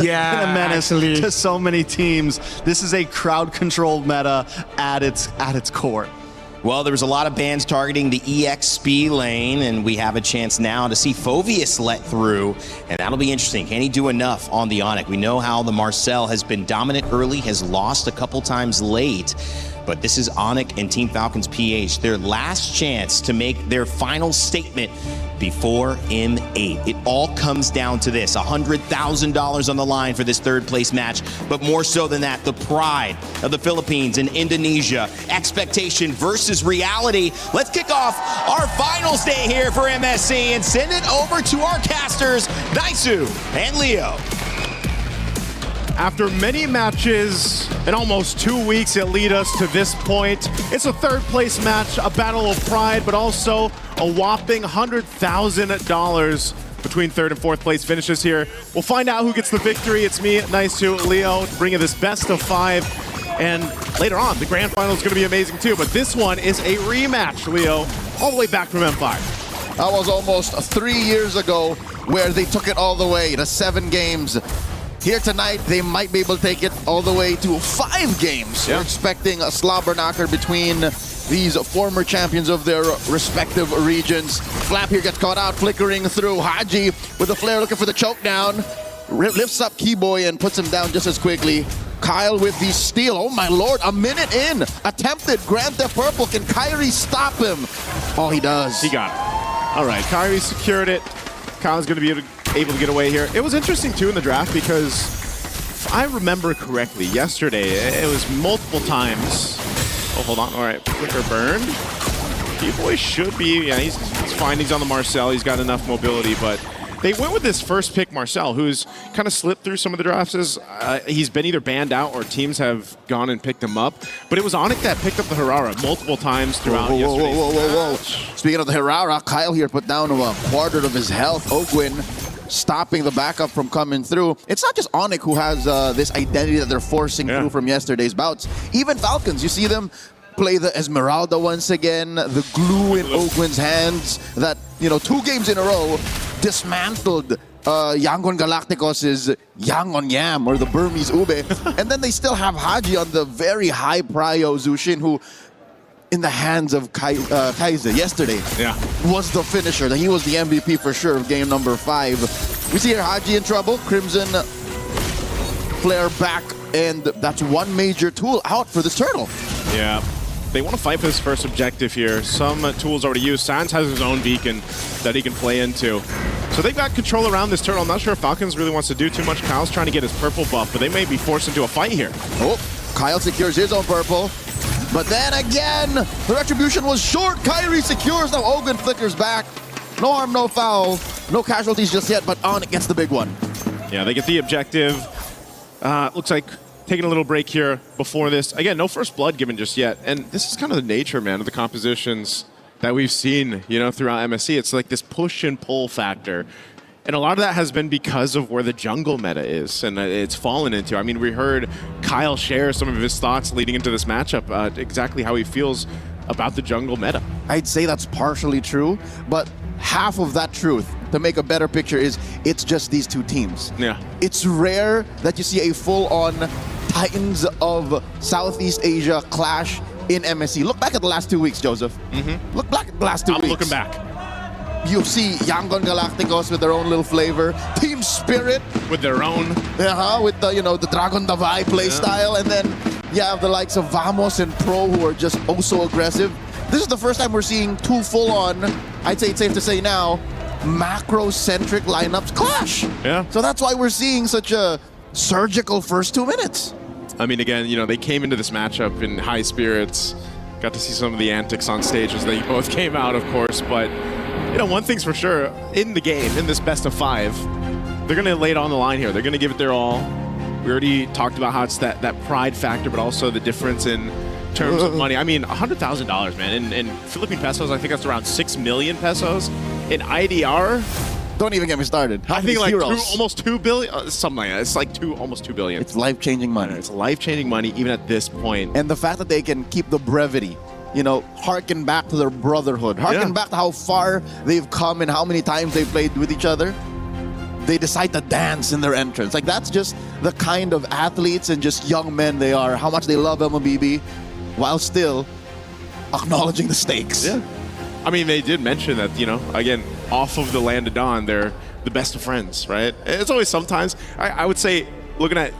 Yeah, a menace actually. to so many teams. This is a crowd-controlled meta at its core. Well, there was a lot of bans targeting the EXP lane, and we have a chance now to see Phoveus let through, and that'll be interesting. Can he do enough on the Onic? We know how the Marcel has been dominant early, has lost a couple times late, but this is Onic and Team Falcons PH, their last chance to make their final statement before M8. It all comes down to this, $100,000 on the line for this third place match, but more so than that, the pride of the Philippines and Indonesia, expectation versus reality. Let's kick off our finals day here for MSC and send it over to our casters, Naisu and Leo. After many matches and almost 2 weeks that lead us to this point, it's a third place match, a battle of pride, but also a whopping $100,000 between third and fourth place finishes here. We'll find out who gets the victory. It's me, Naisu, Leo, bringing this best of 5. And later on, the grand final is going to be amazing too, but this one is a rematch, Leo, all the way back from M5. That was almost 3 years ago where they took it all the way to 7 games. Here tonight, they might be able to take it all the way to 5 games. Yeah. We're expecting a slobber knocker between these former champions of their respective regions. Flap here gets caught out, flickering through. Haji with the flare looking for the choke down. Lifts up Keyboy and puts him down just as quickly. Kyle with the steal. Oh my lord, a minute in. Attempted Grand Theft Purple. Can Kyrie stop him? Oh, he does. He got it. All right, Kyrie secured it. Kyle's going to be able to get away here. It was interesting, too, in the draft because if I remember correctly, yesterday, it was multiple times. Oh, hold on. All right, flicker burned. Keyboy should be, yeah, he's fine. He's on the Marcel. He's got enough mobility, but they went with this first pick, Marcel, who's kind of slipped through some of the drafts. He's been either banned out or teams have gone and picked him up. But it was Onic that picked up the Herrera multiple times throughout yesterday's whoa. Speaking of the Herrera, Kyle here put down a quarter of his health. Ogwin stopping the backup from coming through. It's not just Onic who has this identity that they're forcing through from yesterday's bouts. Even Falcons, you see them play the Esmeralda once again, the glue in Ogwin's hands that, 2 games in a row dismantled Yangon Galacticos' Yangon Yam, or the Burmese Ube. And then they still have Haji on the very high prio Zushin, who, in the hands of Kaiser yesterday, was the finisher. He was the MVP for sure of game number 5. We see here Haji in trouble. Crimson flare back, and that's one major tool out for this turtle. Yeah. They want to fight for this first objective here. Some tools already used. Sans has his own beacon that he can play into. So they've got control around this turtle. I'm not sure if Falcons really wants to do too much. Kyle's trying to get his purple buff, but they may be forced into a fight here. Oh, Kyle secures his own purple. But then again, the retribution was short. Kyrie secures. Now Ogun flickers back. No harm, no foul. No casualties just yet, but Onic gets the big one. Yeah, they get the objective. Looks like taking a little break here before this. Again, no first blood given just yet. And this is kind of the nature, man, of the compositions that we've seen, throughout MSC. It's like this push and pull factor. And a lot of that has been because of where the jungle meta is, and it's fallen into. I mean, we heard Kyle share some of his thoughts leading into this matchup, exactly how he feels about the jungle meta. I'd say that's partially true, but half of that truth, to make a better picture, is it's just these 2 teams. Yeah. It's rare that you see a full-on Titans of Southeast Asia clash in MSC. Look back at the last 2 weeks, Joseph. Look back at the last 2 weeks. I'm looking back. You see Yangon Galacticos with their own little flavor, Team Spirit with their own, with the Dragon Davai play style, and then you have the likes of Vamos and Pro who are just so aggressive. This is the first time we're seeing 2 full-on, I'd say it's safe to say now, macro-centric lineups clash. Yeah. So that's why we're seeing such a surgical first 2 minutes. I mean, again, they came into this matchup in high spirits. Got to see some of the antics on stage as they both came out, of course, but one thing's for sure, in the game, in this best of 5, they're going to lay it on the line here. They're going to give it their all. We already talked about how it's that pride factor, but also the difference in terms of money. I mean, $100,000, man. In Philippine pesos, I think that's around 6 million pesos. In IDR, don't even get me started. I think like almost 2 billion, something like that. It's like almost 2 billion. It's life-changing money. It's life-changing money, even at this point. And the fact that they can keep the brevity, harken back to their brotherhood, harken back to how far they've come and how many times they've played with each other. they decide to dance in their entrance. Like, that's just the kind of athletes and just young men they are, how much they love MLBB, while still acknowledging the stakes. Yeah. I mean, they did mention that, you know, again, off of the land of Dawn, they're the best of friends, right? It's always sometimes, I would say, looking at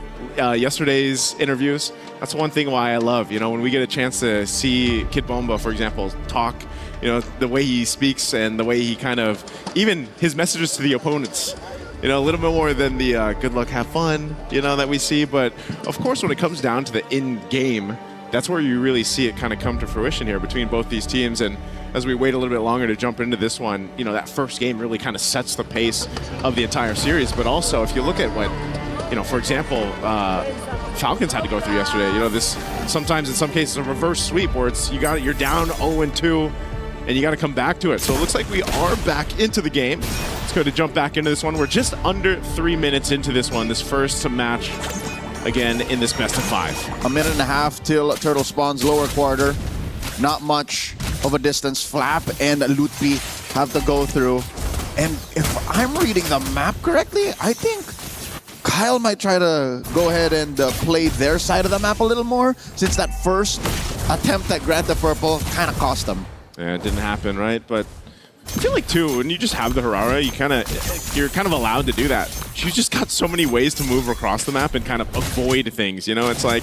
yesterday's interviews, that's one thing why I love, you know, when we get a chance to see Kid Bomba, for example, talk, you know, the way he speaks and the way he kind of, even his messages to the opponents, you know, a little bit more than the good luck, have fun, you know, that we see. But of course, when it comes down to the in-game, that's where you really see it kind of come to fruition here between both these teams. And as we wait a little bit longer to jump into this one, you know, that first game really kind of sets the pace of the entire series. But also, if you look at what, you know, for example, Falcons had to go through yesterday, you know, this sometimes in some cases a reverse sweep where it's you're down 0-2 and you got to come back to it. So it looks like we are back into the game. Let's go to jump back into this one. We're just under 3 minutes into this one, this first match again in this best of 5. A minute and a half till Turtle spawns lower quarter. Not much of a distance. Flap and Lutpi have to go through. And if I'm reading the map correctly, I think Kyle might try to go ahead and play their side of the map a little more, since that first attempt at Grant the Purple kind of cost them. Yeah, it didn't happen, right? But I feel like, too, when you just have the Harara, you're kind of allowed to do that. She's just got so many ways to move across the map and kind of avoid things, you know? It's like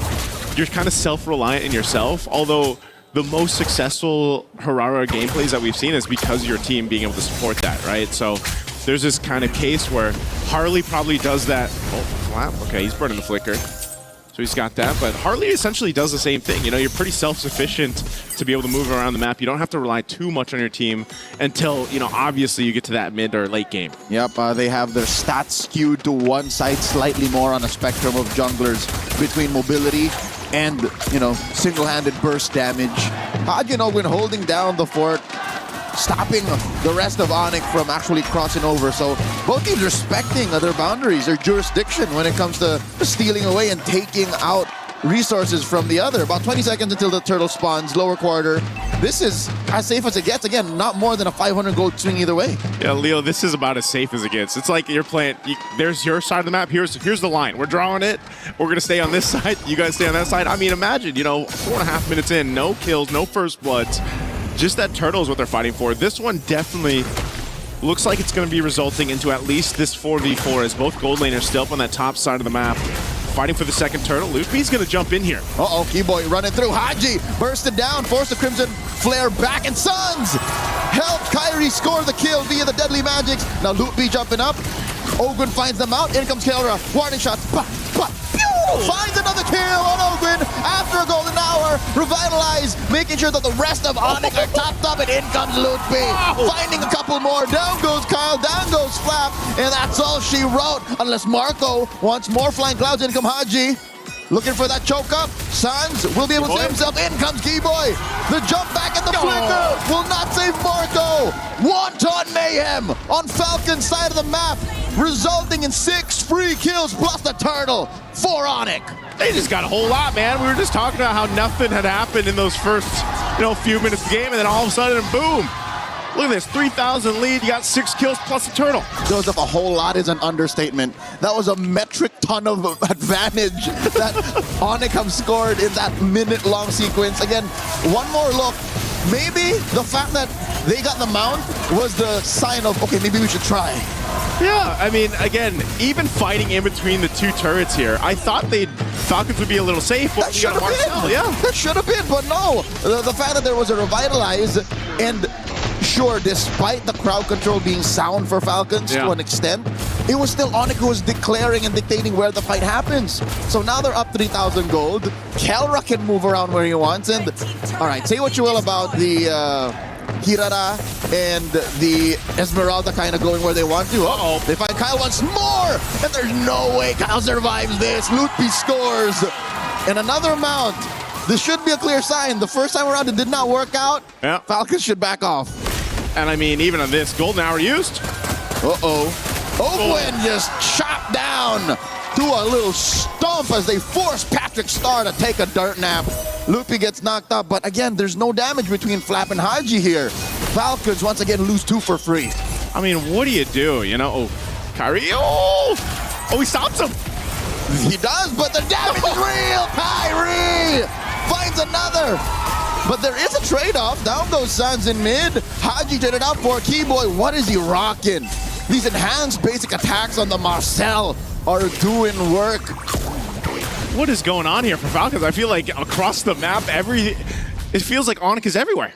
you're kind of self-reliant in yourself, although the most successful Harara gameplays that we've seen is because of your team being able to support that, right? So there's this kind of case where Harley probably does that. Oh, Flap. Okay, he's burning the flicker. So he's got that, but Harley essentially does the same thing. You know, you're pretty self-sufficient to be able to move around the map. You don't have to rely too much on your team until, you know, obviously you get to that mid or late game. Yep, they have their stats skewed to one side slightly more on a spectrum of junglers between mobility and, you know, single-handed burst damage. Hajin when holding down the fort, stopping the rest of Onic from actually crossing over. So both teams respecting their boundaries, their jurisdiction when it comes to stealing away and taking out resources from the other. About 20 seconds until the turtle spawns, lower quarter. This is as safe as it gets. Again, not more than a 500 gold swing either way. Yeah, Leo, this is about as safe as it gets. It's like you're playing, there's your side of the map, here's the line. We're drawing it, we're going to stay on this side, you guys stay on that side. I mean, imagine, you know, 4.5 minutes in, no kills, no first bloods. Just that turtle is what they're fighting for. This one definitely looks like it's going to be resulting into at least this 4v4 as both gold laners still up on that top side of the map. Fighting for the second turtle. Luffy's going to jump in here. Uh-oh, Keyboy running through. Haji bursted down, forced the Crimson Flare back, and Suns helped Kyrie score the kill via the deadly magics. Now Luffy jumping up. Ogwin finds them out. In comes Kelra. Warning shots. Finds another kill on Ogwin after a golden hour. Revitalize, making sure that the rest of Onic are topped up, and in comes Lutpi. Finding a couple more. Down goes Kyle, down goes Flap, and that's all she wrote. Unless Marco wants more flying clouds. In come Haji. Looking for that choke up. Suns will be able to save himself. In comes Keyboy. The jump back and the flicker will not save Marco. Wanton mayhem on Falcon's side of the map, resulting in 6 free kills plus the turtle for Onic. They just got a whole lot, man. We were just talking about how nothing had happened in those first, you know, few minutes of the game, and then all of a sudden, boom. Look at this, 3,000 lead, you got 6 kills plus a turtle. Joseph, a whole lot is an understatement. That was a metric ton of advantage that Onic have scored in that minute-long sequence. Again, one more look. Maybe the fact that they got the mount was the sign of, okay, maybe we should try. Yeah, I mean, again, even fighting in between the two turrets here, I thought Falcons would be a little safe. That should have been. Yeah. That should have been, but no. The fact that there was a revitalize, and sure, despite the crowd control being sound for Falcons to an extent, it was still Onic who was declaring and dictating where the fight happens. So now they're up 3,000 gold. Kelra can move around where he wants. And all right, say what you will about the Hirara and the Esmeralda kind of going where they want to. Uh-oh. They find Kyle once more, and there's no way Kyle survives this. Lutpi scores. And another mount. This should be a clear sign. The first time around, it did not work out. Yeah. Falcons should back off. And I mean, even on this, golden hour used. Uh-oh. Ogwin just chopped down to a little stomp as they force Patrick Star to take a dirt nap. Lutpi gets knocked up, but again, there's no damage between Flap and Haji here. Falcons once again lose 2 for free. I mean, what do? You know, Kyrie, oh, he stops him. He does, but the damage is real. Kyrie finds another. But there is a trade-off. Down goes Sands in mid. Haji traded out for Keyboy. What is he rocking? These enhanced basic attacks on the Marcel are doing work. What is going on here for Falcons? I feel like across the map, it feels like Onic is everywhere.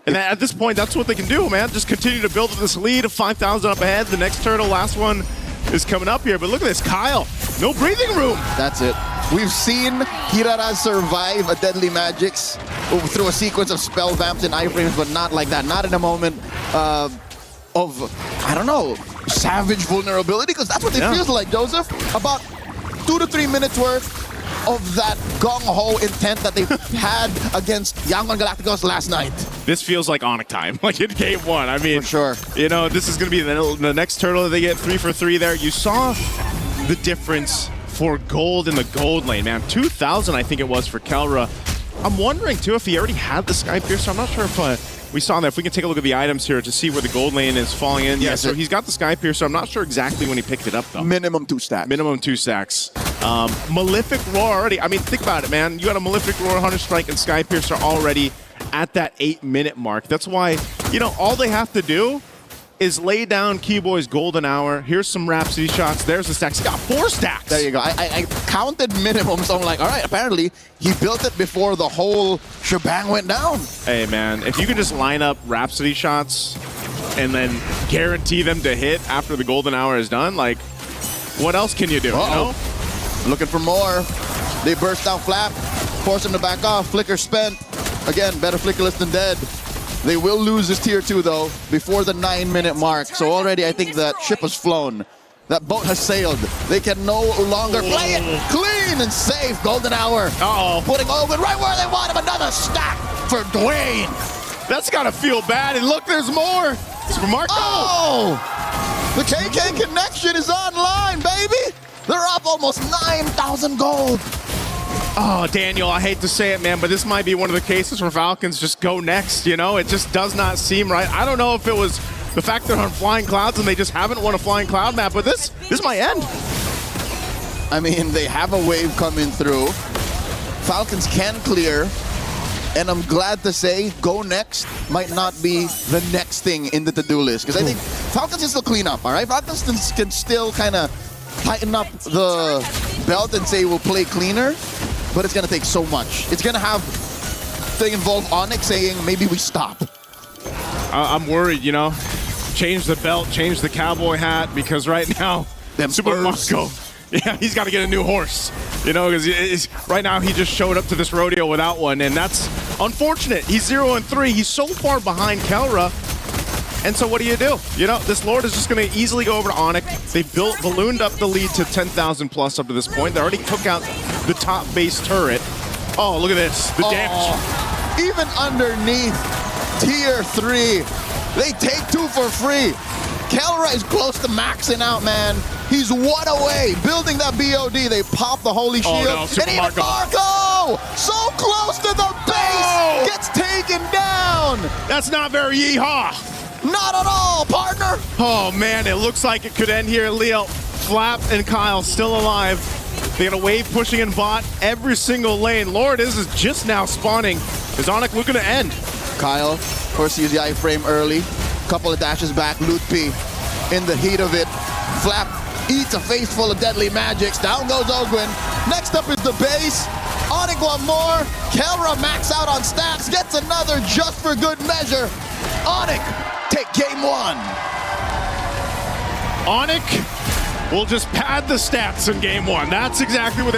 And at this point, that's what they can do, man. Just continue to build this lead of 5,000 up ahead. The next turtle, last one, is coming up here. But look at this, Kyle. No breathing room. That's it. We've seen Hirara survive a Deadly Magics through a sequence of spell vamps and iframes, but not like that. Not in a moment of, I don't know, savage vulnerability, because that's what it feels like, Joseph. About 2 to 3 minutes worth of that gung-ho intent that they had against Yangon Galacticos last night. This feels like Onic time, like in game one. I mean, for sure. You know, this is going to be the next turtle that they get 3 for 3 there. You saw the difference for gold in the gold lane, man. 2,000, I think it was, for Kelra. I'm wondering, too, if he already had the Sky Piercer. I'm not sure if we saw that. If we can take a look at the items here to see where the gold lane is falling in. Yeah, so he's got the Sky Piercer. I'm not sure exactly when he picked it up, though. Minimum 2 stacks. Minimum 2 stacks. Malefic Roar already. I mean, think about it, man. You got a Malefic Roar, Hunter Strike, and Sky Piercer already at that 8-minute mark. That's why, you know, all they have to do is lay down Keyboy's golden hour. Here's some Rhapsody shots. There's the stacks. He got 4 stacks. There you go. I counted minimum, so I'm like, all right, apparently he built it before the whole shebang went down. Hey, man, if you could just line up Rhapsody shots and then guarantee them to hit after the golden hour is done, like, what else can you do? You know? Looking for more. They burst down Flap, force him to back off. Flicker spent. Again, better Flickerless than dead. They will lose this tier 2, though, before the 9-minute mark. So already I think that ship has flown. That boat has sailed. They can no longer play it clean and safe. Golden hour. Putting Owen right where they want him. Another stack for Dwayne. That's got to feel bad. And look, there's more. It's for Marco. Oh! The KK connection is online, baby. They're up almost 9,000 gold. Oh, Daniel, I hate to say it, man, but this might be one of the cases where Falcons just go next, you know? It just does not seem right. I don't know if it was the fact they're on Flying Clouds and they just haven't won a Flying Cloud map, but this might end. I mean, they have a wave coming through. Falcons can clear, and I'm glad to say go next might not be the next thing in the to-do list, because I think Falcons can still clean up, all right? Falcons can still kind of tighten up the belt and say we'll play cleaner, but it's going to take so much. It's going to have to involve Onic saying maybe we stop. I'm worried, you know. Change the belt, change the cowboy hat, because right now, Super Marco, yeah, he's got to get a new horse. You know, because right now he just showed up to this rodeo without one, and that's unfortunate. He's 0-3. He's so far behind Kelra. And so what do? You know, this Lord is just going to easily go over to Onic. They ballooned up the lead to 10,000 plus up to this point. They already took out the top base turret. Oh, look at this. The damage. Even underneath tier 3, they take 2 for free. Kelra is close to maxing out, man. He's 1 away. Building that BOD. They pop the holy shield. Oh, no, and even Marco! So close to the base! Gets taken down! That's not very yeehaw. Not at all, partner! Oh, man, it looks like it could end here. Leo, Flap, and Kyle still alive. They got a wave pushing in bot every single lane. Lord is just now spawning. Is Onic looking to end? Kyle, of course, used the iframe early. Couple of dashes back. Loot P in the heat of it. Flap eats a face full of deadly magics. Down goes Ogwin. Next up is the base. Onic one more. Kelra max out on stats. Gets another just for good measure. Onic take game 1. Onic will just pad the stats in game 1. That's exactly what